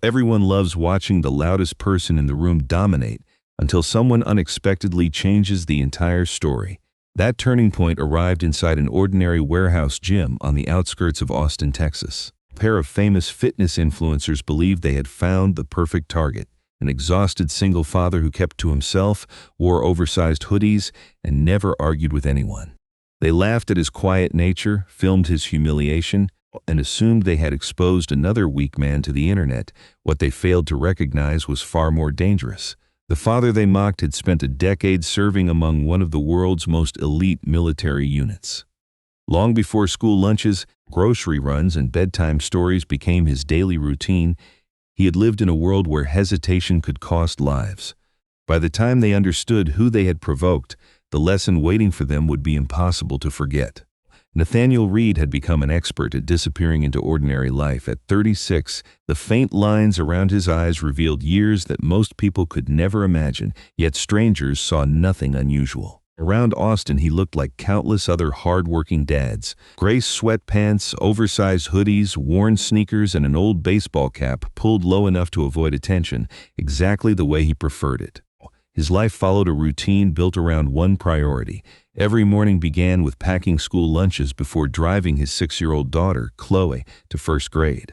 Everyone loves watching the loudest person in the room dominate until someone unexpectedly changes the entire story. That turning point arrived inside an ordinary warehouse gym on the outskirts of Austin, Texas. A pair of famous fitness influencers believed they had found the perfect target. An exhausted single father who kept to himself, wore oversized hoodies, and never argued with anyone. They laughed at his quiet nature, filmed his humiliation, and assumed they had exposed another weak man to the internet. What they failed to recognize was far more dangerous. The father they mocked had spent a decade serving among one of the world's most elite military units. Long before school lunches, grocery runs, and bedtime stories became his daily routine, he had lived in a world where hesitation could cost lives. By the time they understood who they had provoked, the lesson waiting for them would be impossible to forget. Nathaniel Reed had become an expert at disappearing into ordinary life. At 36, the faint lines around his eyes revealed years that most people could never imagine, yet strangers saw nothing unusual. Around Austin, he looked like countless other hard-working dads. Gray sweatpants, oversized hoodies, worn sneakers, and an old baseball cap pulled low enough to avoid attention, exactly the way he preferred it. His life followed a routine built around one priority. Every morning began with packing school lunches before driving his 6-year-old daughter, Chloe, to first grade.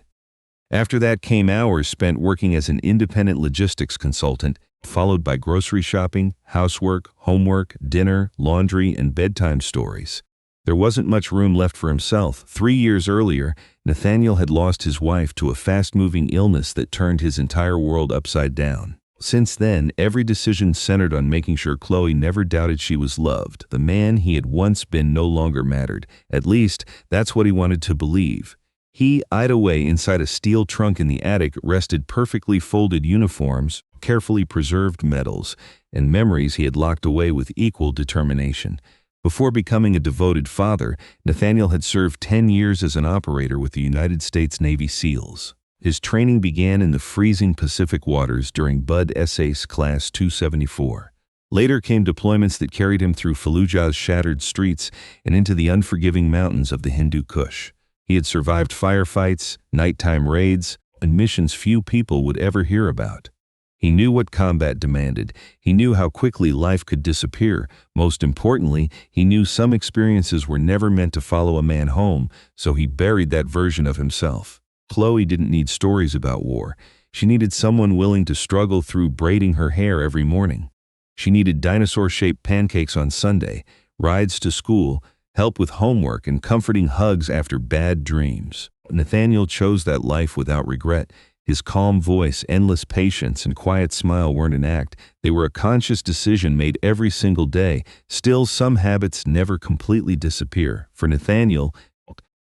After that came hours spent working as an independent logistics consultant, followed by grocery shopping, housework, homework, dinner, laundry, and bedtime stories. There wasn't much room left for himself. 3 years earlier, Nathaniel had lost his wife to a fast-moving illness that turned his entire world upside down. Since then, every decision centered on making sure Chloe never doubted she was loved. The man he had once been no longer mattered. At least, that's what he wanted to believe. He eyed away inside a steel trunk in the attic rested perfectly folded uniforms, carefully preserved medals, and memories he had locked away with equal determination. Before becoming a devoted father, Nathaniel had served 10 years as an operator with the United States Navy SEALs. His training began in the freezing Pacific waters during Bud SAS Class 274. Later came deployments that carried him through Fallujah's shattered streets and into the unforgiving mountains of the Hindu Kush. He had survived firefights, nighttime raids, and missions few people would ever hear about. He knew what combat demanded. He knew how quickly life could disappear. Most importantly, he knew some experiences were never meant to follow a man home, so he buried that version of himself. Chloe didn't need stories about war. She needed someone willing to struggle through braiding her hair every morning. She needed dinosaur-shaped pancakes on Sunday, rides to school, help with homework, and comforting hugs after bad dreams. Nathaniel chose that life without regret. His calm voice, endless patience, and quiet smile weren't an act. They were a conscious decision made every single day. Still, some habits never completely disappear. For Nathaniel,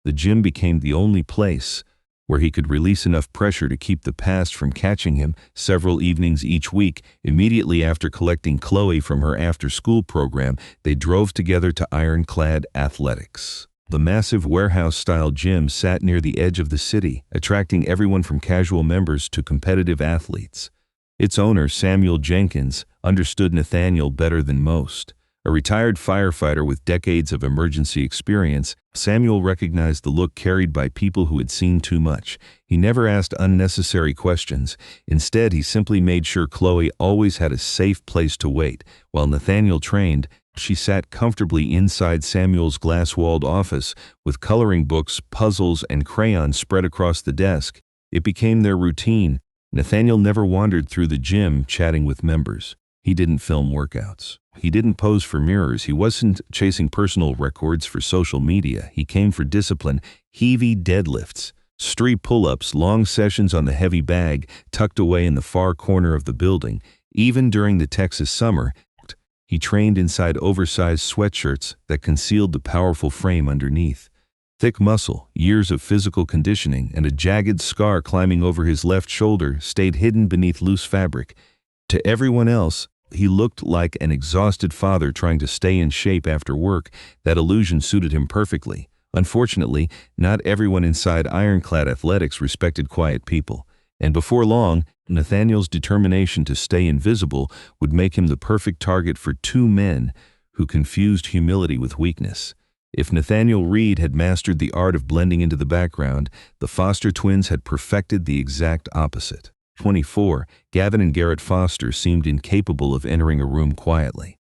the gym became the only place where he could release enough pressure to keep the past from catching him. Several evenings each week, immediately after collecting Chloe from her after-school program, they drove together to Ironclad Athletics. The massive warehouse-style gym sat near the edge of the city, attracting everyone from casual members to competitive athletes. Its owner, Samuel Jenkins, understood Nathaniel better than most. A retired firefighter with decades of emergency experience, Samuel recognized the look carried by people who had seen too much. He never asked unnecessary questions. Instead, he simply made sure Chloe always had a safe place to wait. While Nathaniel trained, she sat comfortably inside Samuel's glass-walled office with coloring books, puzzles, and crayons spread across the desk. It became their routine. Nathaniel never wandered through the gym chatting with members. He didn't film workouts. He didn't pose for mirrors. He wasn't chasing personal records for social media. He came for discipline, heavy deadlifts, street pull-ups, long sessions on the heavy bag tucked away in the far corner of the building. Even during the Texas summer, he trained inside oversized sweatshirts that concealed the powerful frame underneath. Thick muscle, years of physical conditioning, and a jagged scar climbing over his left shoulder stayed hidden beneath loose fabric. To everyone else, he looked like an exhausted father trying to stay in shape after work. That illusion suited him perfectly. Unfortunately, not everyone inside Ironclad Athletics respected quiet people. And before long, Nathaniel's determination to stay invisible would make him the perfect target for two men who confused humility with weakness. If Nathaniel Reed had mastered the art of blending into the background, the Foster twins had perfected the exact opposite. 24, Gavin and Garrett Foster seemed incapable of entering a room quietly.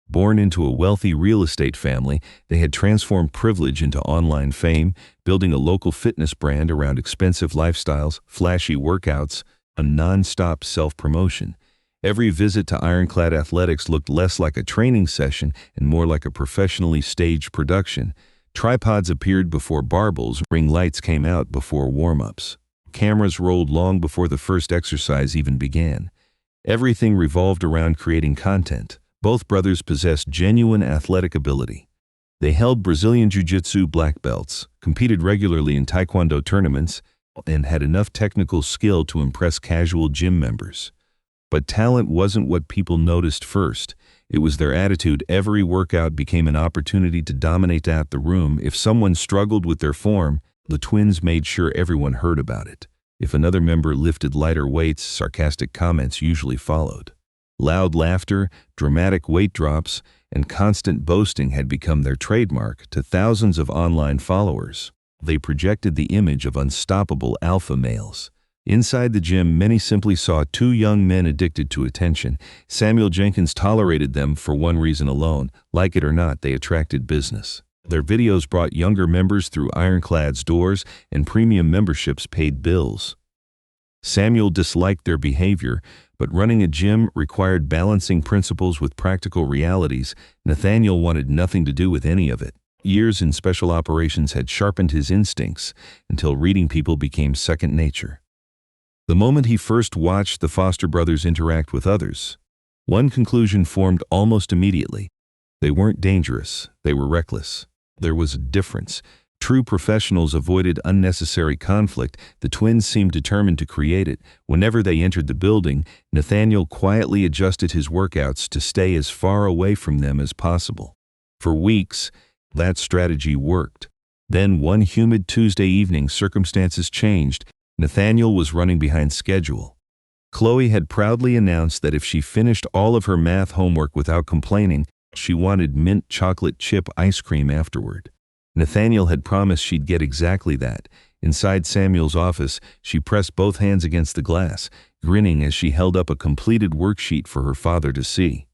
Born into a wealthy real estate family, they had transformed privilege into online fame, building a local fitness brand around expensive lifestyles, flashy workouts, and non-stop self-promotion. Every visit to Ironclad Athletics looked less like a training session and more like a professionally staged production. Tripods appeared before barbells, ring lights came out before warm-ups. Cameras rolled long before the first exercise even began. Everything revolved around creating content. Both brothers possessed genuine athletic ability. They held Brazilian Jiu-Jitsu black belts, competed regularly in Taekwondo tournaments, and had enough technical skill to impress casual gym members. But talent wasn't what people noticed first. It was their attitude. Every workout became an opportunity to dominate out the room. If someone struggled with their form, the twins made sure everyone heard about it. If another member lifted lighter weights, sarcastic comments usually followed. Loud laughter, dramatic weight drops, and constant boasting had become their trademark. To thousands of online followers, they projected the image of unstoppable alpha males. Inside the gym, many simply saw two young men addicted to attention. Samuel Jenkins tolerated them for one reason alone: like it or not, they attracted business. Their videos brought younger members through Ironclad's doors, and premium memberships paid bills. Samuel disliked their behavior, but running a gym required balancing principles with practical realities. Nathaniel wanted nothing to do with any of it. Years in special operations had sharpened his instincts until reading people became second nature. The moment he first watched the Foster brothers interact with others, one conclusion formed almost immediately. They weren't dangerous, they were reckless. There was a difference. True professionals avoided unnecessary conflict. The twins seemed determined to create it. Whenever they entered the building, Nathaniel quietly adjusted his workouts to stay as far away from them as possible. For weeks, that strategy worked. Then one humid Tuesday evening, circumstances changed. Nathaniel was running behind schedule. Chloe had proudly announced that if she finished all of her math homework without complaining, she wanted mint chocolate chip ice cream afterward. Nathaniel had promised she'd get exactly that. Inside Samuel's office, she pressed both hands against the glass, grinning as she held up a completed worksheet for her father to see.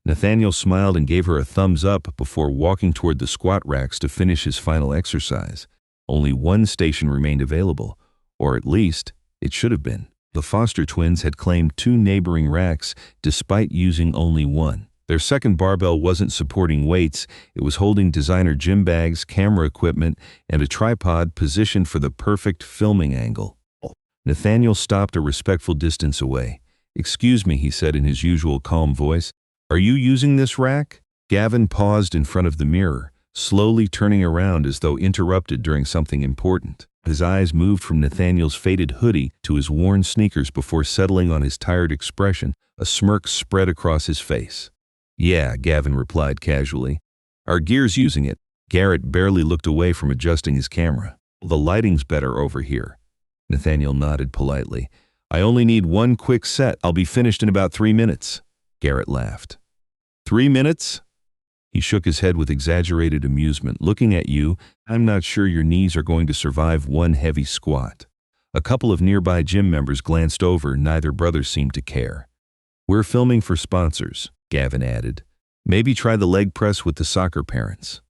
Nathaniel smiled and gave her a thumbs up before walking toward the squat racks to finish his final exercise. Only one station remained available, or at least, it should have been. The Foster twins had claimed two neighboring racks despite using only one. Their second barbell wasn't supporting weights, it was holding designer gym bags, camera equipment, and a tripod positioned for the perfect filming angle. Nathaniel stopped a respectful distance away. "Excuse me," he said in his usual calm voice. "Are you using this rack?" Gavin paused in front of the mirror, slowly turning around as though interrupted during something important. His eyes moved from Nathaniel's faded hoodie to his worn sneakers before settling on his tired expression. A smirk spread across his face. "Yeah," Gavin replied casually. "Our gear's using it." Garrett barely looked away from adjusting his camera. "The lighting's better over here." Nathaniel nodded politely. "I only need one quick set. I'll be finished in about 3 minutes." Garrett laughed. 3 minutes? He shook his head with exaggerated amusement. "Looking at you, I'm not sure your knees are going to survive one heavy squat." A couple of nearby gym members glanced over. Neither brother seemed to care. "We're filming for sponsors," Gavin added. "Maybe try the leg press with the soccer parents."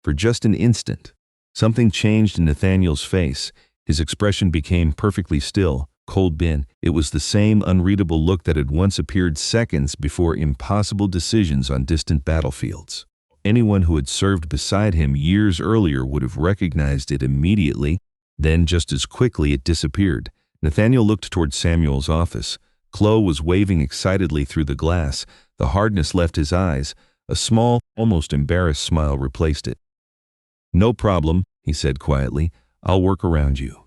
For just an instant, something changed in Nathaniel's face. His expression became perfectly still, cold bin. It was the same unreadable look that had once appeared seconds before impossible decisions on distant battlefields. Anyone who had served beside him years earlier would have recognized it immediately. Then, just as quickly, it disappeared. Nathaniel looked toward Samuel's office. Chloe was waving excitedly through the glass. The hardness left his eyes. A small, almost embarrassed smile replaced it. "No problem," he said quietly. "I'll work around you."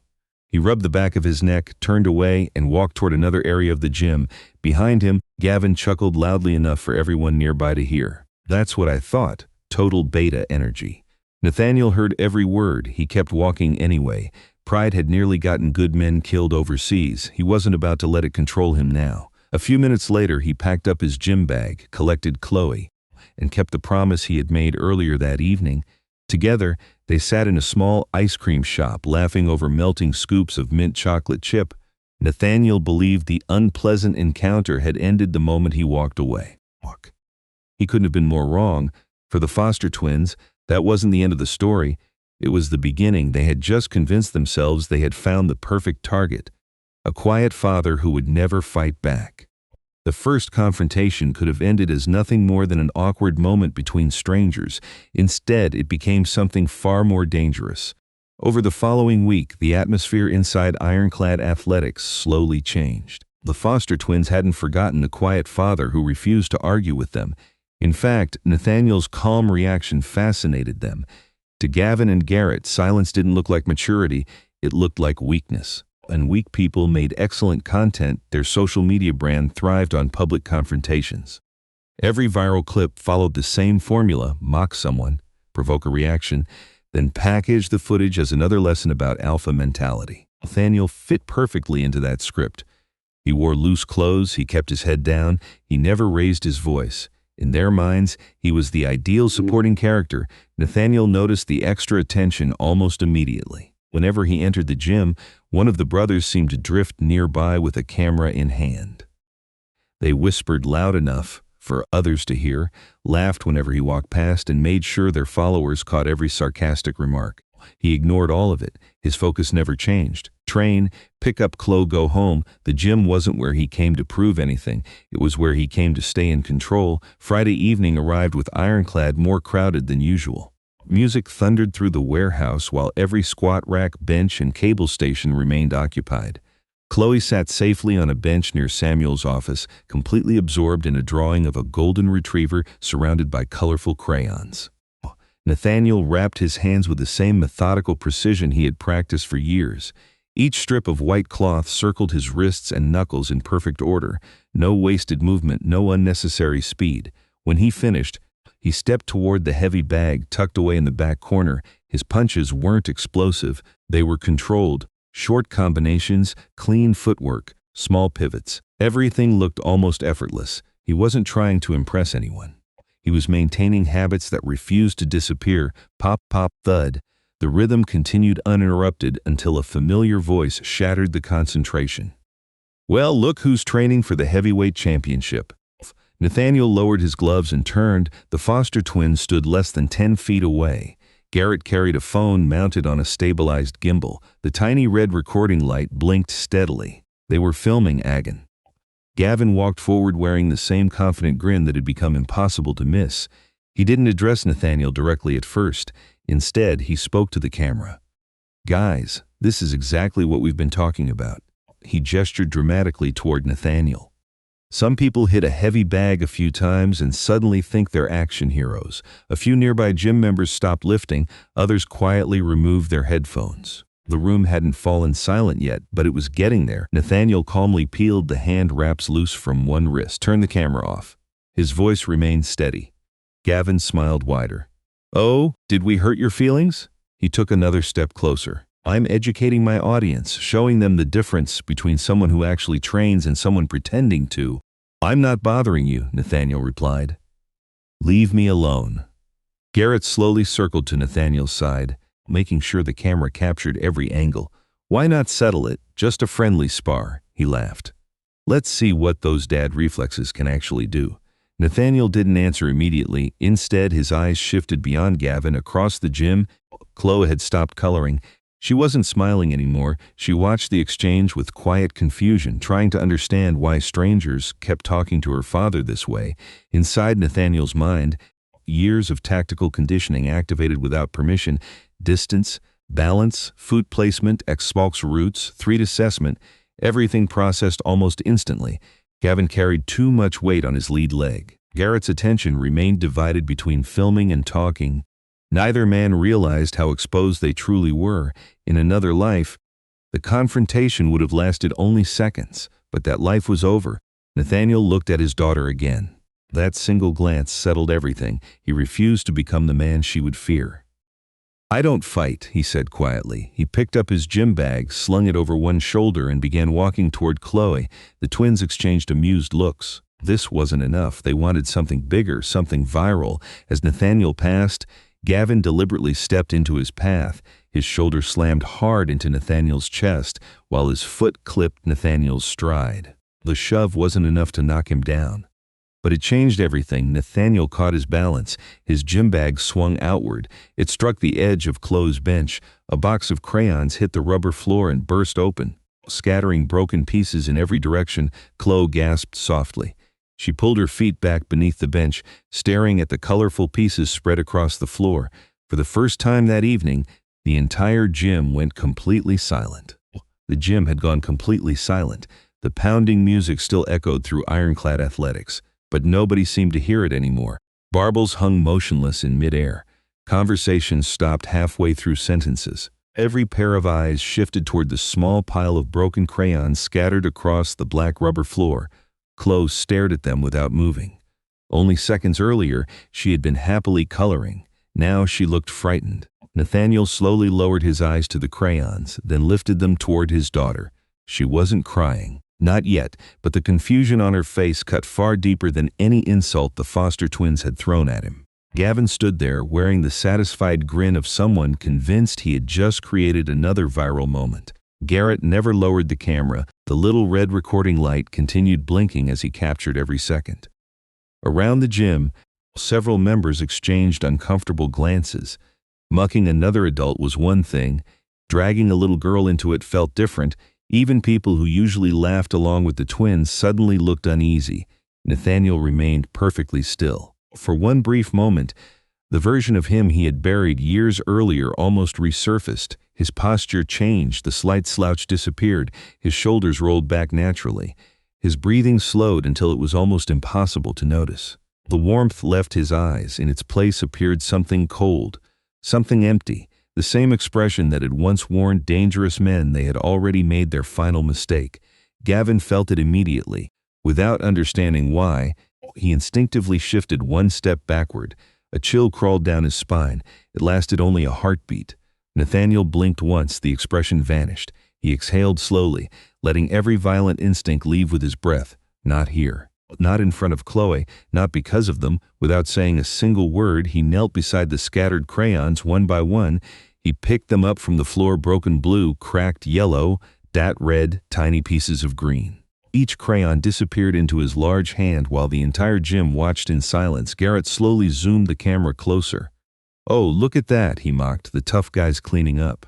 He rubbed the back of his neck, turned away, and walked toward another area of the gym. Behind him, Gavin chuckled loudly enough for everyone nearby to hear. "That's what I thought. Total beta energy." Nathaniel heard every word. He kept walking anyway. Pride had nearly gotten good men killed overseas. He wasn't about to let it control him now. A few minutes later, he packed up his gym bag, collected Chloe, and kept the promise he had made earlier that evening. Together, they sat in a small ice cream shop, laughing over melting scoops of mint chocolate chip. Nathaniel believed the unpleasant encounter had ended the moment he walked away. He couldn't have been more wrong. For the Foster twins, that wasn't the end of the story. It was the beginning. They had just convinced themselves they had found the perfect target, a quiet father who would never fight back. The first confrontation could have ended as nothing more than an awkward moment between strangers. Instead, it became something far more dangerous. Over the following week, the atmosphere inside Ironclad Athletics slowly changed. The Foster twins hadn't forgotten the quiet father who refused to argue with them. In fact, Nathaniel's calm reaction fascinated them. To Gavin and Garrett, silence didn't look like maturity, it looked like weakness. And weak people made excellent content. Their social media brand thrived on public confrontations. Every viral clip followed the same formula: mock someone, provoke a reaction, then package the footage as another lesson about alpha mentality. Nathaniel fit perfectly into that script. He wore loose clothes, he kept his head down, he never raised his voice. In their minds, he was the ideal supporting character. Nathaniel noticed the extra attention almost immediately. Whenever he entered the gym, one of the brothers seemed to drift nearby with a camera in hand. They whispered loud enough for others to hear, laughed whenever he walked past, and made sure their followers caught every sarcastic remark. He ignored all of it. His focus never changed. Train, pick up Chloe, go home. The gym wasn't where he came to prove anything. It was where he came to stay in control. Friday evening arrived with Ironclad more crowded than usual. Music thundered through the warehouse while every squat rack, bench, and cable station remained occupied. Chloe sat safely on a bench near Samuel's office, completely absorbed in a drawing of a golden retriever surrounded by colorful crayons. Nathaniel wrapped his hands with the same methodical precision he had practiced for years. Each strip of white cloth circled his wrists and knuckles in perfect order. No wasted movement, no unnecessary speed. When he finished, he stepped toward the heavy bag tucked away in the back corner. His punches weren't explosive. They were controlled. Short combinations, clean footwork, small pivots. Everything looked almost effortless. He wasn't trying to impress anyone. He was maintaining habits that refused to disappear. Pop, pop, thud. The rhythm continued uninterrupted until a familiar voice shattered the concentration. "Well, look who's training for the heavyweight championship." Nathaniel lowered his gloves and turned. The Foster twins stood less than 10 feet away. Garrett carried a phone mounted on a stabilized gimbal. The tiny red recording light blinked steadily. They were filming Agon. Gavin walked forward wearing the same confident grin that had become impossible to miss. He didn't address Nathaniel directly at first. Instead, he spoke to the camera. "Guys, this is exactly what we've been talking about." He gestured dramatically toward Nathaniel. "Some people hit a heavy bag a few times and suddenly think they're action heroes. A few nearby gym members stopped lifting, others quietly removed their headphones. The room hadn't fallen silent yet, but it was getting there. Nathaniel calmly peeled the hand wraps loose from one wrist. Turn the camera off." His voice remained steady. Gavin smiled wider. "Oh, did we hurt your feelings?" He took another step closer. "I'm educating my audience, showing them the difference between someone who actually trains and someone pretending to." "I'm not bothering you," Nathaniel replied. "Leave me alone." Garrett slowly circled to Nathaniel's side, making sure the camera captured every angle. "Why not settle it? Just a friendly spar," he laughed. "Let's see what those dad reflexes can actually do." Nathaniel didn't answer immediately. Instead, his eyes shifted beyond Gavin across the gym. Chloe had stopped coloring. She wasn't smiling anymore. She watched the exchange with quiet confusion, trying to understand why strangers kept talking to her father this way. Inside Nathaniel's mind, years of tactical conditioning activated without permission, distance, balance, foot placement, Xbox routes, threat assessment, everything processed almost instantly. Gavin carried too much weight on his lead leg. Garrett's attention remained divided between filming and talking. Neither man realized how exposed they truly were. In another life, the confrontation would have lasted only seconds, but that life was over. Nathaniel looked at his daughter again. That single glance settled everything. He refused to become the man she would fear. "I don't fight," he said quietly. He picked up his gym bag, slung it over one shoulder, and began walking toward Chloe. The twins exchanged amused looks. This wasn't enough. They wanted something bigger, something viral. As Nathaniel passed, Gavin deliberately stepped into his path. His shoulder slammed hard into Nathaniel's chest, while his foot clipped Nathaniel's stride. The shove wasn't enough to knock him down. But it changed everything. Nathaniel caught his balance. His gym bag swung outward. It struck the edge of Chloe's bench. A box of crayons hit the rubber floor and burst open. Scattering broken pieces in every direction, Chloe gasped softly. She pulled her feet back beneath the bench, staring at the colorful pieces spread across the floor. For the first time that evening, the entire gym went completely silent. The gym had gone completely silent. The pounding music still echoed through Ironclad Athletics, but nobody seemed to hear it anymore. Barbels hung motionless in midair. Conversations stopped halfway through sentences. Every pair of eyes shifted toward the small pile of broken crayons scattered across the black rubber floor. Chloe stared at them without moving. Only seconds earlier, she had been happily coloring. Now she looked frightened. Nathaniel slowly lowered his eyes to the crayons, then lifted them toward his daughter. She wasn't crying. Not yet, but the confusion on her face cut far deeper than any insult the Foster twins had thrown at him. Gavin stood there, wearing the satisfied grin of someone convinced he had just created another viral moment. Garrett never lowered the camera. The little red recording light continued blinking as he captured every second. Around the gym, several members exchanged uncomfortable glances. Mucking another adult was one thing. Dragging a little girl into it felt different. Even people who usually laughed along with the twins suddenly looked uneasy. Nathaniel remained perfectly still. For one brief moment, the version of him he had buried years earlier almost resurfaced. His posture changed, the slight slouch disappeared, his shoulders rolled back naturally. His breathing slowed until it was almost impossible to notice. The warmth left his eyes. In its place appeared something cold, something empty. The same expression that had once warned dangerous men they had already made their final mistake. Gavin felt it immediately. Without understanding why, he instinctively shifted one step backward. A chill crawled down his spine. It lasted only a heartbeat. Nathaniel blinked once, the expression vanished. He exhaled slowly, letting every violent instinct leave with his breath. Not here. Not in front of Chloe, not because of them. Without saying a single word, he knelt beside the scattered crayons one by one. He picked them up from the floor, broken blue, cracked yellow, dat red, tiny pieces of green. Each crayon disappeared into his large hand while the entire gym watched in silence. Garrett slowly zoomed the camera closer. "Oh, look at that," he mocked, "the tough guy's cleaning up."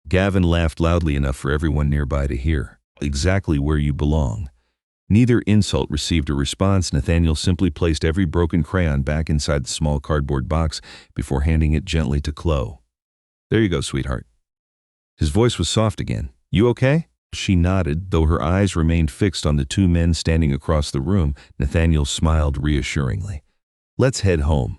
Gavin laughed loudly enough for everyone nearby to hear. "Exactly where you belong." Neither insult received a response. Nathaniel simply placed every broken crayon back inside the small cardboard box before handing it gently to Chloe. "There you go, sweetheart." His voice was soft again. "You okay?" She nodded, though her eyes remained fixed on the two men standing across the room. Nathaniel smiled reassuringly. "Let's head home."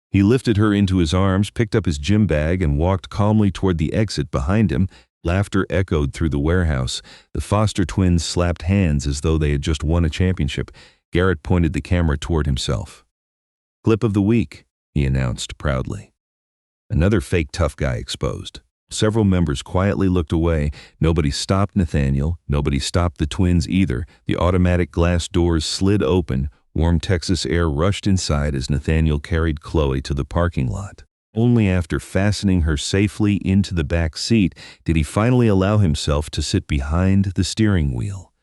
He lifted her into his arms, picked up his gym bag, and walked calmly toward the exit behind him. Laughter echoed through the warehouse. The Foster twins slapped hands as though they had just won a championship. Garrett pointed the camera toward himself. "Clip of the week," he announced proudly. Another fake tough guy exposed. Several members quietly looked away. Nobody stopped Nathaniel. Nobody stopped the twins either. The automatic glass doors slid open. Warm Texas air rushed inside as Nathaniel carried Chloe to the parking lot. Only after fastening her safely into the back seat did he finally allow himself to sit behind the steering wheel.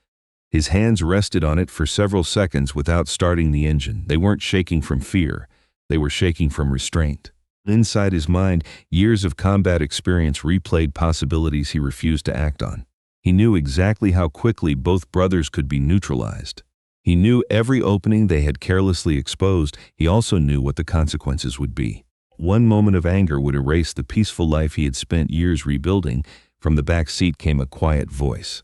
His hands rested on it for several seconds without starting the engine. They weren't shaking from fear. They were shaking from restraint. Inside his mind, years of combat experience replayed possibilities he refused to act on. He knew exactly how quickly both brothers could be neutralized. He knew every opening they had carelessly exposed. He also knew what the consequences would be. One moment of anger would erase the peaceful life he had spent years rebuilding. From the back seat came a quiet voice.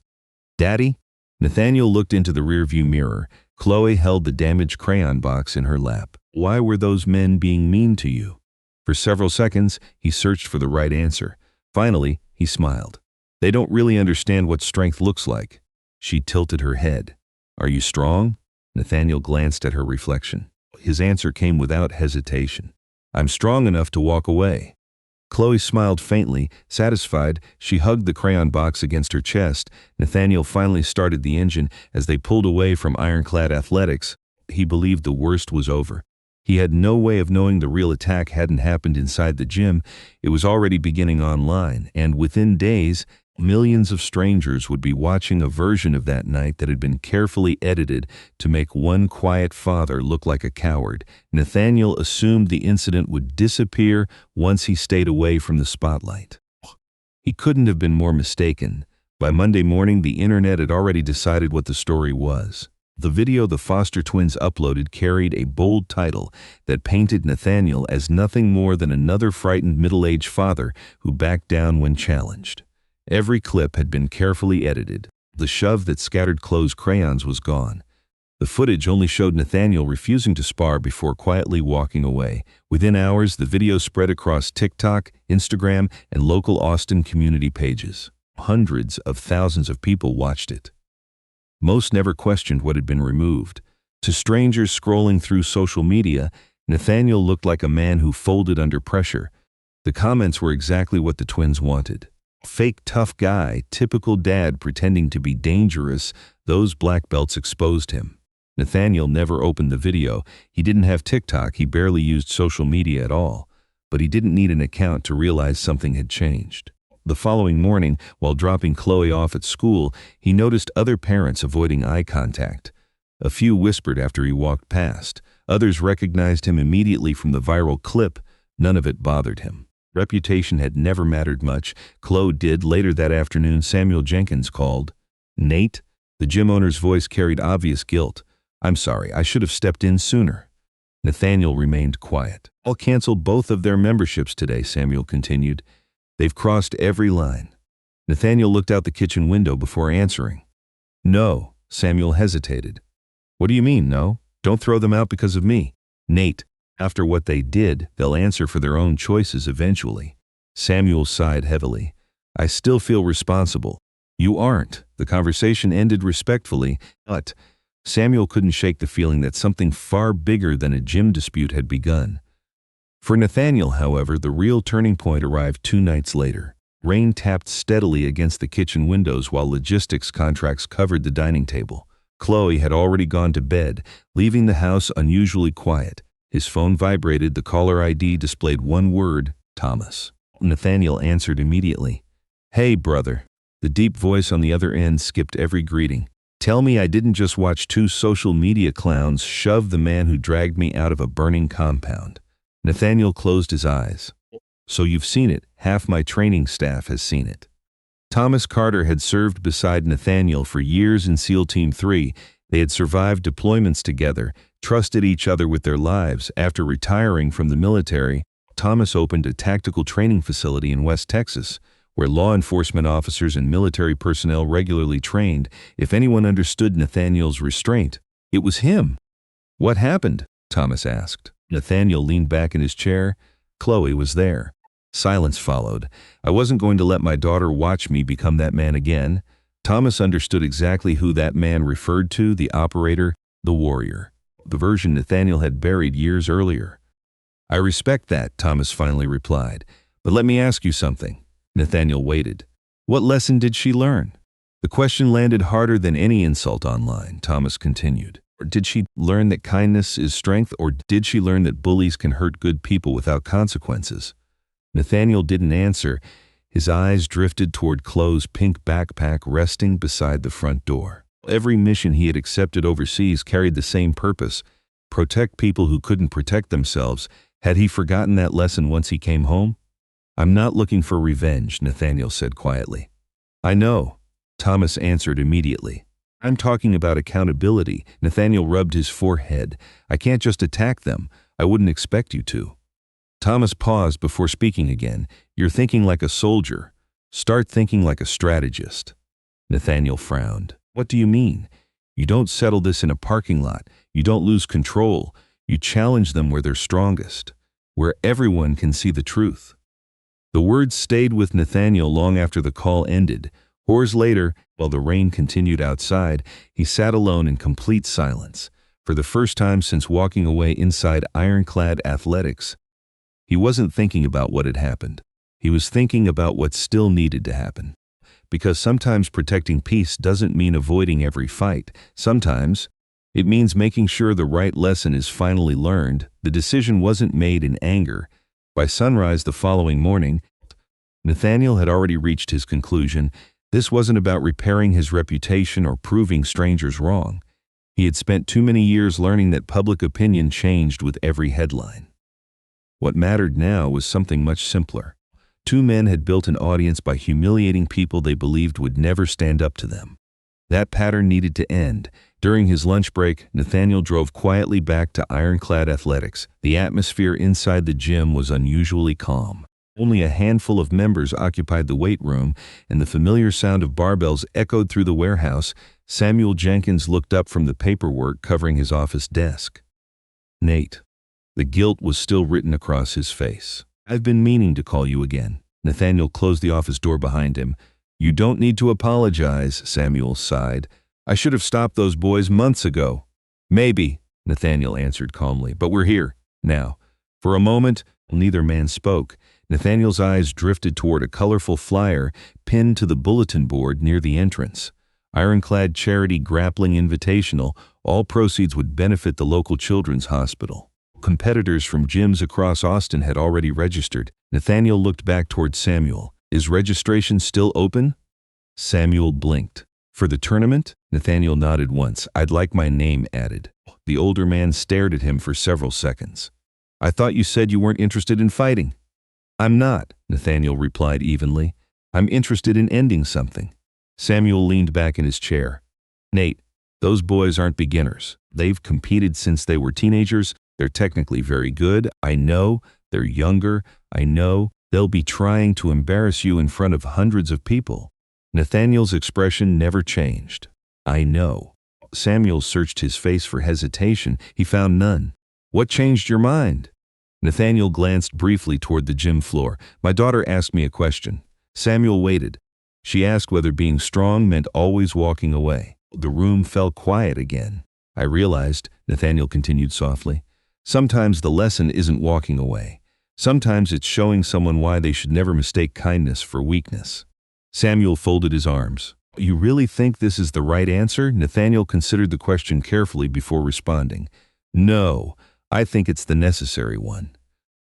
"Daddy?" Nathaniel looked into the rearview mirror. Chloe held the damaged crayon box in her lap. "Why were those men being mean to you?" For several seconds, he searched for the right answer. Finally, he smiled. "They don't really understand what strength looks like." She tilted her head. "Are you strong?" Nathaniel glanced at her reflection. His answer came without hesitation. "I'm strong enough to walk away." Chloe smiled faintly, satisfied. She hugged the crayon box against her chest. Nathaniel finally started the engine as they pulled away from Ironclad Athletics. He believed the worst was over. He had no way of knowing the real attack hadn't happened inside the gym. It was already beginning online, and within days, millions of strangers would be watching a version of that night that had been carefully edited to make one quiet father look like a coward. Nathaniel assumed the incident would disappear once he stayed away from the spotlight. He couldn't have been more mistaken. By Monday morning, the internet had already decided what the story was. The video the Foster twins uploaded carried a bold title that painted Nathaniel as nothing more than another frightened middle-aged father who backed down when challenged. Every clip had been carefully edited. The shove that scattered Chloe's crayons was gone. The footage only showed Nathaniel refusing to spar before quietly walking away. Within hours, the video spread across TikTok, Instagram, and local Austin community pages. Hundreds of thousands of people watched it. Most never questioned what had been removed. To strangers scrolling through social media, Nathaniel looked like a man who folded under pressure. The comments were exactly what the twins wanted. Fake tough guy, typical dad pretending to be dangerous, those black belts exposed him. Nathaniel never opened the video. He didn't have TikTok, he barely used social media at all. But he didn't need an account to realize something had changed. The following morning, while dropping Chloe off at school, he noticed other parents avoiding eye contact. A few whispered after he walked past. Others recognized him immediately from the viral clip. None of it bothered him. Reputation had never mattered much. Chloe did. Later that afternoon, Samuel Jenkins called. "Nate?" The gym owner's voice carried obvious guilt. "I'm sorry, I should have stepped in sooner." Nathaniel remained quiet. "I'll cancel both of their memberships today," Samuel continued. "They've crossed every line." Nathaniel looked out the kitchen window before answering. "No," Samuel hesitated. "What do you mean, no? Don't throw them out because of me." "Nate, after what they did, they'll answer for their own choices eventually." Samuel sighed heavily. "I still feel responsible." "You aren't." The conversation ended respectfully, but Samuel couldn't shake the feeling that something far bigger than a gym dispute had begun. For Nathaniel, however, the real turning point arrived 2 nights later. Rain tapped steadily against the kitchen windows while logistics contracts covered the dining table. Chloe had already gone to bed, leaving the house unusually quiet. His phone vibrated. The caller ID displayed one word, Thomas. Nathaniel answered immediately. "Hey, brother." The deep voice on the other end skipped every greeting. "Tell me I didn't just watch 2 social media clowns shove the man who dragged me out of a burning compound." Nathaniel closed his eyes. "So you've seen it. Half my training staff has seen it." Thomas Carter had served beside Nathaniel for years in SEAL Team 3. They had survived deployments together, trusted each other with their lives. After retiring from the military, Thomas opened a tactical training facility in West Texas, where law enforcement officers and military personnel regularly trained. If anyone understood Nathaniel's restraint, it was him. "What happened?" Thomas asked. Nathaniel leaned back in his chair. Chloe was there. Silence followed. "I wasn't going to let my daughter watch me become that man again." Thomas understood exactly who that man referred to, the operator, the warrior. The version Nathaniel had buried years earlier. "I respect that," Thomas finally replied. "But let me ask you something." Nathaniel waited. "What lesson did she learn?" The question landed harder than any insult online. Thomas continued. "Did she learn that kindness is strength, or did she learn that bullies can hurt good people without consequences?" Nathaniel didn't answer. His eyes drifted toward Chloe's pink backpack resting beside the front door. Every mission he had accepted overseas carried the same purpose: protect people who couldn't protect themselves. Had he forgotten that lesson once he came home? "I'm not looking for revenge," Nathaniel said quietly. "I know," Thomas answered immediately. "I'm talking about accountability." Nathaniel rubbed his forehead. "I can't just attack them. I wouldn't expect you to." Thomas paused before speaking again. "You're thinking like a soldier. Start thinking like a strategist." Nathaniel frowned. "What do you mean?" "You don't settle this in a parking lot. You don't lose control. You challenge them where they're strongest, where everyone can see the truth." The words stayed with Nathaniel long after the call ended. Hours later, while the rain continued outside, he sat alone in complete silence. For the first time since walking away inside Ironclad Athletics, he wasn't thinking about what had happened. He was thinking about what still needed to happen. Because sometimes protecting peace doesn't mean avoiding every fight. Sometimes It means making sure the right lesson is finally learned. The decision wasn't made in anger. By sunrise the following morning, Nathaniel had already reached his conclusion. This wasn't about repairing his reputation or proving strangers wrong. He had spent too many years learning that public opinion changed with every headline. What mattered now was something much simpler. Two men had built an audience by humiliating people they believed would never stand up to them. That pattern needed to end. During his lunch break, Nathaniel drove quietly back to Ironclad Athletics. The atmosphere inside the gym was unusually calm. Only a handful of members occupied the weight room, and the familiar sound of barbells echoed through the warehouse. Samuel Jenkins looked up from the paperwork covering his office desk. "Nate." The guilt was still written across his face. "I've been meaning to call you again." Nathaniel closed the office door behind him. "You don't need to apologize," Samuel sighed. "I should have stopped those boys months ago." "Maybe," Nathaniel answered calmly, "but we're here now." For a moment, neither man spoke. Nathaniel's eyes drifted toward a colorful flyer pinned to the bulletin board near the entrance. Ironclad Charity Grappling Invitational. All proceeds would benefit the local children's hospital. Competitors from gyms across Austin had already registered. Nathaniel looked back toward Samuel. "Is registration still open?" Samuel blinked. "For the tournament?" Nathaniel nodded once. "I'd like my name added." The older man stared at him for several seconds. "I thought you said you weren't interested in fighting." "I'm not," Nathaniel replied evenly. "I'm interested in ending something." Samuel leaned back in his chair. "Nate, those boys aren't beginners. They've competed since they were teenagers. They're technically very good. I know. They're younger. I know. They'll be trying to embarrass you in front of hundreds of people." Nathaniel's expression never changed. "I know." Samuel searched his face for hesitation. He found none. "What changed your mind?" Nathaniel glanced briefly toward the gym floor. "My daughter asked me a question." Samuel waited. "She asked whether being strong meant always walking away." The room fell quiet again. "I realized," Nathaniel continued softly, "sometimes the lesson isn't walking away. Sometimes it's showing someone why they should never mistake kindness for weakness." Samuel folded his arms. "You really think this is the right answer?" Nathaniel considered the question carefully before responding. "No, I think it's the necessary one."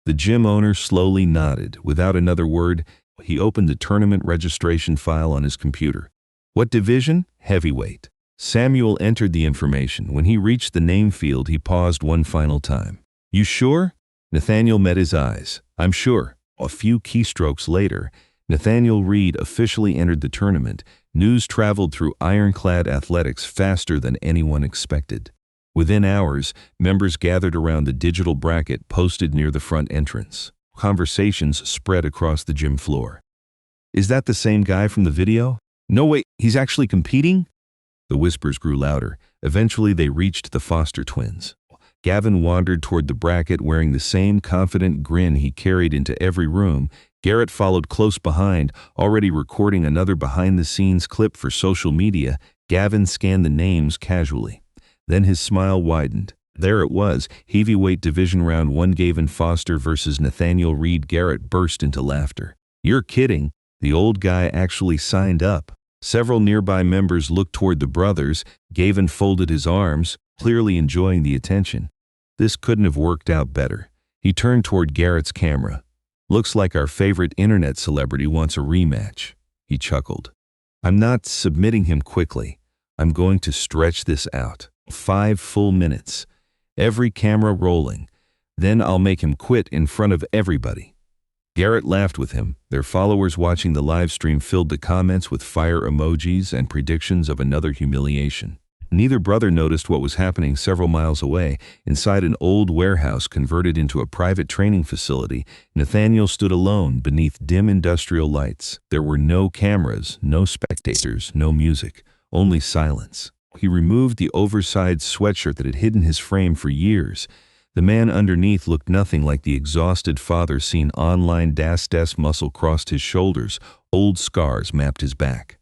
The gym owner slowly nodded. Without another word, he opened the tournament registration file on his computer. "What division?" "Heavyweight." Samuel entered the information. When he reached the name field, he paused one final time. "You sure?" Nathaniel met his eyes. "I'm sure." A few keystrokes later, Nathaniel Reed officially entered the tournament. News traveled through Ironclad Athletics faster than anyone expected. Within hours, members gathered around the digital bracket posted near the front entrance. Conversations spread across the gym floor. "Is that the same guy from the video?" "No, wait, he's actually competing?" The whispers grew louder. Eventually they reached the Foster twins. Gavin wandered toward the bracket wearing the same confident grin he carried into every room. Garrett followed close behind, already recording another behind-the-scenes clip for social media. Gavin scanned the names casually. Then his smile widened. There it was, heavyweight division round 1, Gavin Foster versus Nathaniel Reed. Garrett burst into laughter. "You're kidding. The old guy actually signed up." Several nearby members looked toward the brothers. Gavin folded his arms, clearly enjoying the attention. This couldn't have worked out better. He turned toward Garrett's camera. "Looks like our favorite internet celebrity wants a rematch." He chuckled. "I'm not submitting him quickly. I'm going to stretch this out. 5 full minutes. Every camera rolling. Then I'll make him quit in front of everybody." Garrett laughed with him. Their followers watching the live stream filled the comments with fire emojis and predictions of another humiliation. Neither brother noticed what was happening several miles away. Inside an old warehouse converted into a private training facility, Nathaniel stood alone beneath dim industrial lights. There were no cameras, no spectators, no music, only silence. He removed the oversized sweatshirt that had hidden his frame for years. The man underneath looked nothing like the exhausted father seen online. Das muscle crossed his shoulders. Old scars mapped his back.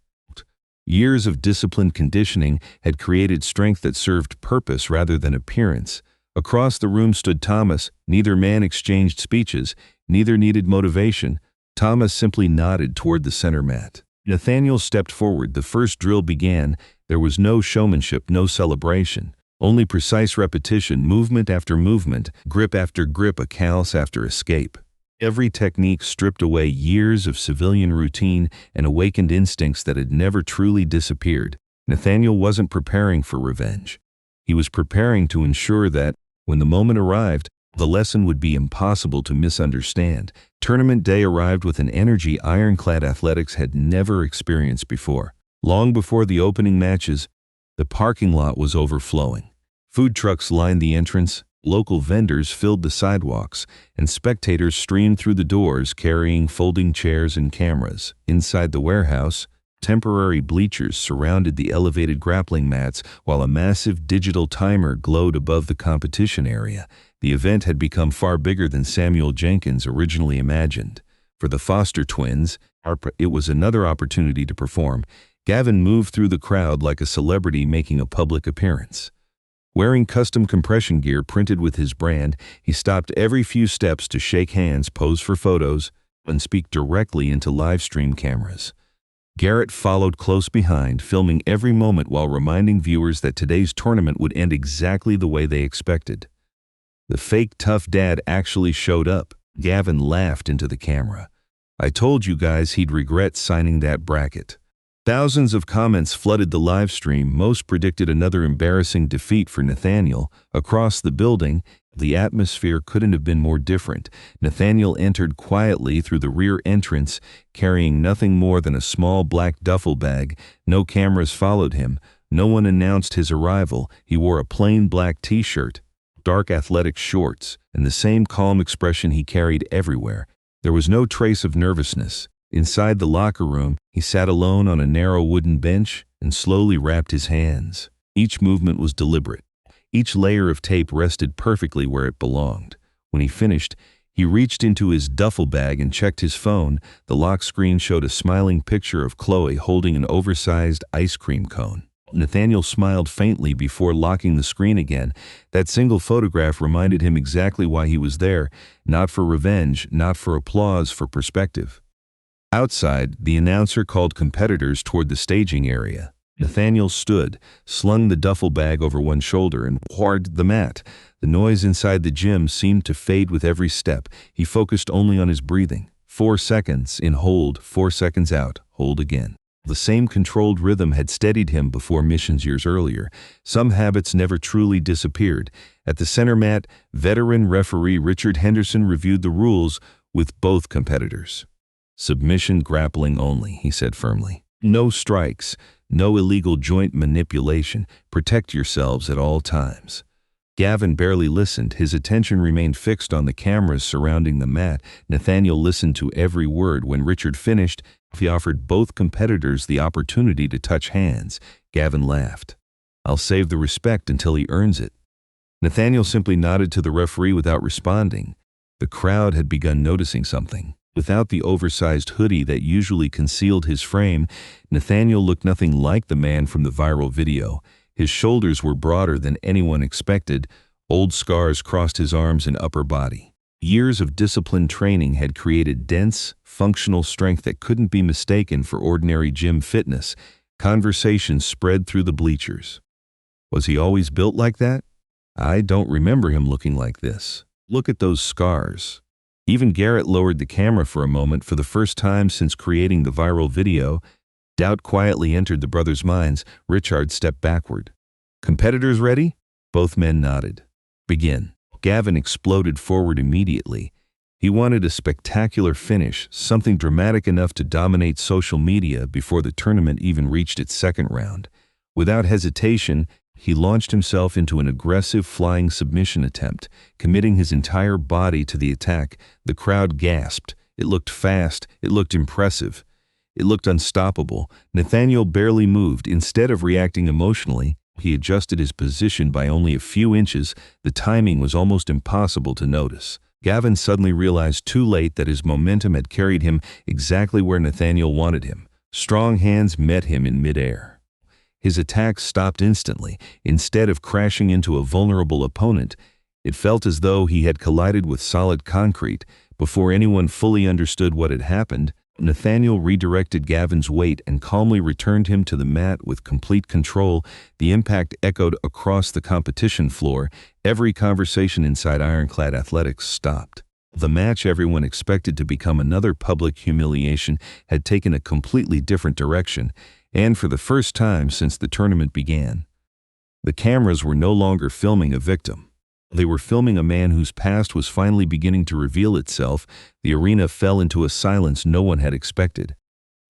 Years of disciplined conditioning had created strength that served purpose rather than appearance. Across the room stood Thomas. Neither man exchanged speeches. Neither needed motivation. Thomas simply nodded toward the center mat. Nathaniel stepped forward. The first drill began. There was no showmanship, no celebration. Only precise repetition, movement after movement, grip after grip, a callus after escape. Every technique stripped away years of civilian routine and awakened instincts that had never truly disappeared. Nathaniel wasn't preparing for revenge. He was preparing to ensure that, when the moment arrived, the lesson would be impossible to misunderstand. Tournament day arrived with an energy Ironclad Athletics had never experienced before. Long before the opening matches, the parking lot was overflowing. Food trucks lined the entrance, local vendors filled the sidewalks, and spectators streamed through the doors carrying folding chairs and cameras. Inside the warehouse, temporary bleachers surrounded the elevated grappling mats while a massive digital timer glowed above the competition area. The event had become far bigger than Samuel Jenkins originally imagined. For the Foster twins, it was another opportunity to perform. Gavin moved through the crowd like a celebrity making a public appearance. Wearing custom compression gear printed with his brand, he stopped every few steps to shake hands, pose for photos, and speak directly into live stream cameras. Garrett followed close behind, filming every moment while reminding viewers that today's tournament would end exactly the way they expected. The fake tough dad actually showed up. Gavin laughed into the camera. "I told you guys he'd regret signing that bracket." Thousands of comments flooded the live stream. Most predicted another embarrassing defeat for Nathaniel. Across the building, the atmosphere couldn't have been more different. Nathaniel entered quietly through the rear entrance, carrying nothing more than a small black duffel bag. No cameras followed him. No one announced his arrival. He wore a plain black t-shirt, dark athletic shorts, and the same calm expression he carried everywhere. There was no trace of nervousness. Inside the locker room, he sat alone on a narrow wooden bench and slowly wrapped his hands. Each movement was deliberate. Each layer of tape rested perfectly where it belonged. When he finished, he reached into his duffel bag and checked his phone. The lock screen showed a smiling picture of Chloe holding an oversized ice cream cone. Nathaniel smiled faintly before locking the screen again. That single photograph reminded him exactly why he was there, not for revenge, not for applause, for perspective. Outside, the announcer called competitors toward the staging area. Nathaniel stood, slung the duffel bag over one shoulder, and warded the mat. The noise inside the gym seemed to fade with every step. He focused only on his breathing. 4 seconds in, hold, 4 seconds out, hold again. The same controlled rhythm had steadied him before missions years earlier. Some habits never truly disappeared. At the center mat, veteran referee Richard Henderson reviewed the rules with both competitors. "Submission grappling only," he said firmly. "No strikes, no illegal joint manipulation. Protect yourselves at all times." Gavin barely listened. His attention remained fixed on the cameras surrounding the mat. Nathaniel listened to every word. When Richard finished, he offered both competitors the opportunity to touch hands. Gavin laughed. "I'll save the respect until he earns it." Nathaniel simply nodded to the referee without responding. The crowd had begun noticing something. Without the oversized hoodie that usually concealed his frame, Nathaniel looked nothing like the man from the viral video. His shoulders were broader than anyone expected. Old scars crossed his arms and upper body. Years of disciplined training had created dense, functional strength that couldn't be mistaken for ordinary gym fitness. Conversations spread through the bleachers. "Was he always built like that? I don't remember him looking like this. Look at those scars." Even Garrett lowered the camera for a moment. For the first time since creating the viral video, doubt quietly entered the brothers' minds. Richard stepped backward. "Competitors ready?" Both men nodded. "Begin." Gavin exploded forward immediately. He wanted a spectacular finish, something dramatic enough to dominate social media before the tournament even reached its second round. Without hesitation, he launched himself into an aggressive flying submission attempt, committing his entire body to the attack. The crowd gasped. It looked fast. It looked impressive. It looked unstoppable. Nathaniel barely moved. Instead of reacting emotionally, he adjusted his position by only a few inches. The timing was almost impossible to notice. Gavin suddenly realized too late that his momentum had carried him exactly where Nathaniel wanted him. Strong hands met him in midair. His attack stopped instantly. Instead of crashing into a vulnerable opponent, it felt as though he had collided with solid concrete. Before anyone fully understood what had happened, Nathaniel redirected Gavin's weight and calmly returned him to the mat with complete control. The impact echoed across the competition floor. Every conversation inside Ironclad Athletics stopped. The match everyone expected to become another public humiliation had taken a completely different direction, and for the first time since the tournament began. The cameras were no longer filming a victim. They were filming a man whose past was finally beginning to reveal itself. The arena fell into a silence no one had expected.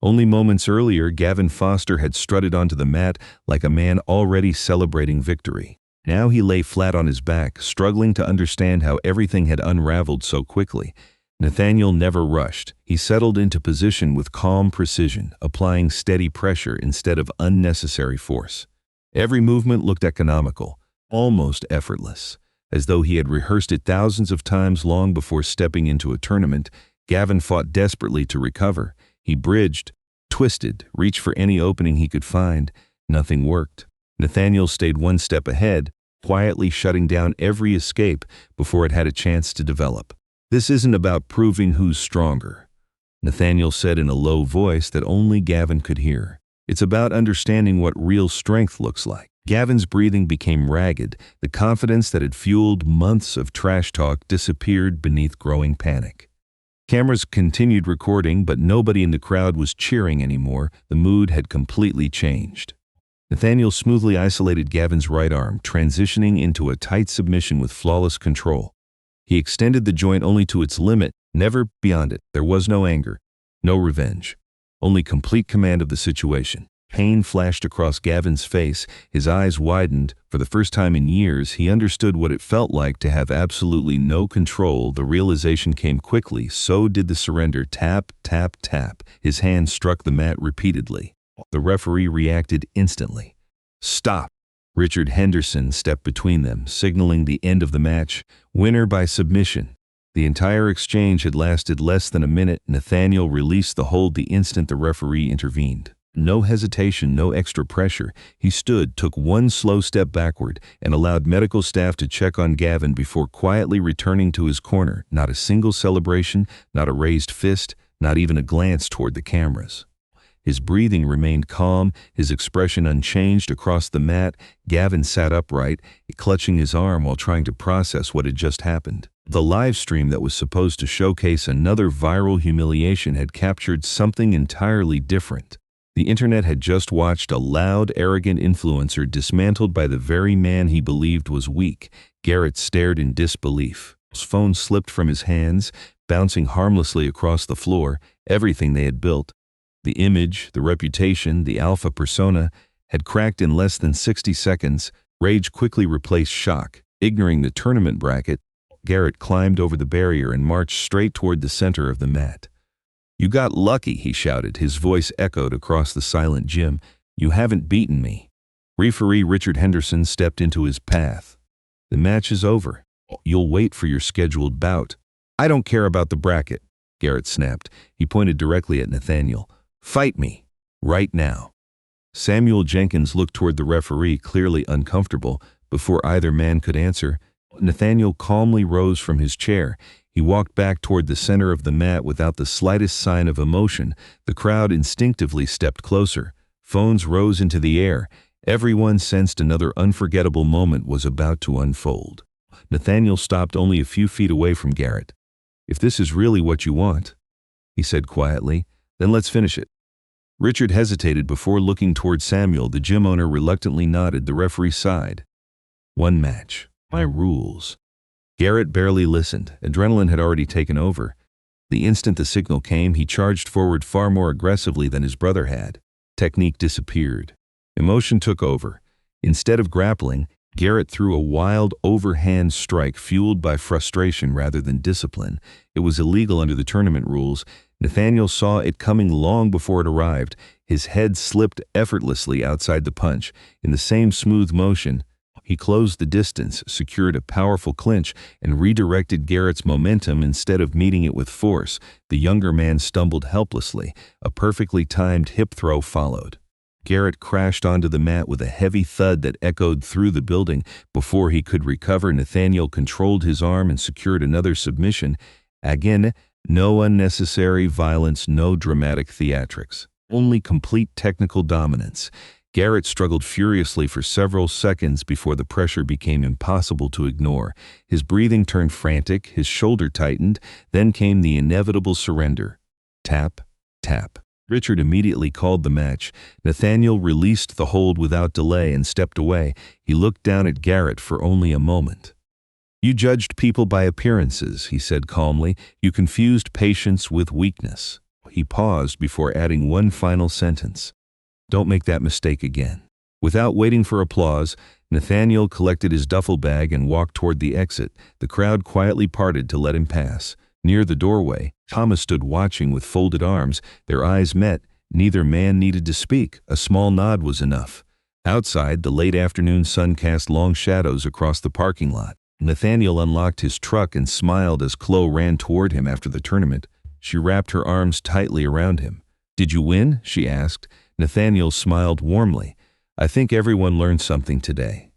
Only moments earlier, Gavin Foster had strutted onto the mat like a man already celebrating victory. Now he lay flat on his back, struggling to understand how everything had unraveled so quickly. Nathaniel never rushed. He settled into position with calm precision, applying steady pressure instead of unnecessary force. Every movement looked economical, almost effortless. As though he had rehearsed it thousands of times long before stepping into a tournament, Gavin fought desperately to recover. He bridged, twisted, reached for any opening he could find. Nothing worked. Nathaniel stayed one step ahead, quietly shutting down every escape before it had a chance to develop. "This isn't about proving who's stronger," Nathaniel said in a low voice that only Gavin could hear. "It's about understanding what real strength looks like." Gavin's breathing became ragged. The confidence that had fueled months of trash talk disappeared beneath growing panic. Cameras continued recording, but nobody in the crowd was cheering anymore. The mood had completely changed. Nathaniel smoothly isolated Gavin's right arm, transitioning into a tight submission with flawless control. He extended the joint only to its limit, never beyond it. There was no anger, no revenge, only complete command of the situation. Pain flashed across Gavin's face. His eyes widened. For the first time in years, he understood what it felt like to have absolutely no control. The realization came quickly. So did the surrender. Tap, tap, tap. His hand struck the mat repeatedly. The referee reacted instantly. "Stop!" Richard Henderson stepped between them, signaling the end of the match. Winner by submission. The entire exchange had lasted less than a minute. Nathaniel released the hold the instant the referee intervened. No hesitation, no extra pressure. He stood, took one slow step backward, and allowed medical staff to check on Gavin before quietly returning to his corner. Not a single celebration, not a raised fist, not even a glance toward the cameras. His breathing remained calm, his expression unchanged across the mat. Gavin sat upright, clutching his arm while trying to process what had just happened. The live stream that was supposed to showcase another viral humiliation had captured something entirely different. The internet had just watched a loud, arrogant influencer dismantled by the very man he believed was weak. Garrett stared in disbelief. His phone slipped from his hands, bouncing harmlessly across the floor. Everything they had built, the image, the reputation, the alpha persona, had cracked in less than 60 seconds. Rage quickly replaced shock. Ignoring the tournament bracket, Garrett climbed over the barrier and marched straight toward the center of the mat. "You got lucky," he shouted. His voice echoed across the silent gym. "You haven't beaten me." Referee Richard Henderson stepped into his path. "The match is over. You'll wait for your scheduled bout." "I don't care about the bracket," Garrett snapped. He pointed directly at Nathaniel. "Fight me. Right now." Samuel Jenkins looked toward the referee, clearly uncomfortable. Before either man could answer, Nathaniel calmly rose from his chair. He walked back toward the center of the mat without the slightest sign of emotion. The crowd instinctively stepped closer. Phones rose into the air. Everyone sensed another unforgettable moment was about to unfold. Nathaniel stopped only a few feet away from Garrett. "If this is really what you want," he said quietly, "then let's finish it." Richard hesitated before looking toward Samuel. The gym owner reluctantly nodded. The referee sighed. "One match. My rules." Garrett barely listened. Adrenaline had already taken over. The instant the signal came, he charged forward far more aggressively than his brother had. Technique disappeared. Emotion took over. Instead of grappling, Garrett threw a wild overhand strike fueled by frustration rather than discipline. It was illegal under the tournament rules. Nathaniel saw it coming long before it arrived. His head slipped effortlessly outside the punch. In the same smooth motion, he closed the distance, secured a powerful clinch, and redirected Garrett's momentum instead of meeting it with force. The younger man stumbled helplessly. A perfectly timed hip throw followed. Garrett crashed onto the mat with a heavy thud that echoed through the building. Before he could recover, Nathaniel controlled his arm and secured another submission. Again, No unnecessary violence, no dramatic theatrics. Only complete technical dominance. Garrett struggled furiously for several seconds before the pressure became impossible to ignore. His breathing turned frantic, his shoulder tightened, then came the inevitable surrender. Tap, tap. Richard immediately called the match. Nathaniel released the hold without delay and stepped away. He looked down at Garrett for only a moment. "You judged people by appearances," he said calmly. "You confused patience with weakness." He paused before adding one final sentence. "Don't make that mistake again." Without waiting for applause, Nathaniel collected his duffel bag and walked toward the exit. The crowd quietly parted to let him pass. Near the doorway, Thomas stood watching with folded arms. Their eyes met. Neither man needed to speak. A small nod was enough. Outside, the late afternoon sun cast long shadows across the parking lot. Nathaniel unlocked his truck and smiled as Chloe ran toward him after the tournament. She wrapped her arms tightly around him. "Did you win?" she asked. Nathaniel smiled warmly. "I think everyone learned something today."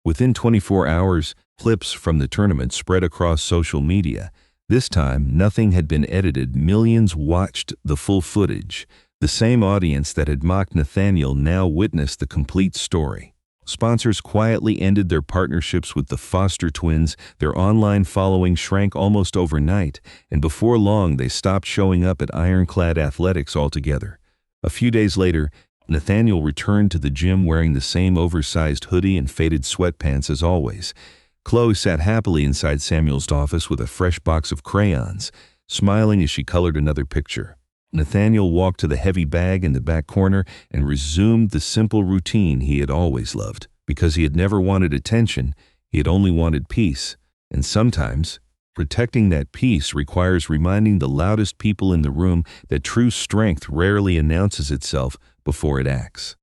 Within 24 hours, clips from the tournament spread across social media. This time, nothing had been edited. Millions watched the full footage. The same audience that had mocked Nathaniel now witnessed the complete story. Sponsors quietly ended their partnerships with the Foster twins. Their online following shrank almost overnight, and before long they stopped showing up at Ironclad Athletics altogether. A few days later, Nathaniel returned to the gym wearing the same oversized hoodie and faded sweatpants as always. Chloe sat happily inside Samuel's office with a fresh box of crayons, smiling as she colored another picture. Nathaniel walked to the heavy bag in the back corner and resumed the simple routine he had always loved. Because he had never wanted attention, he had only wanted peace. And sometimes, protecting that peace requires reminding the loudest people in the room that true strength rarely announces itself before it acts.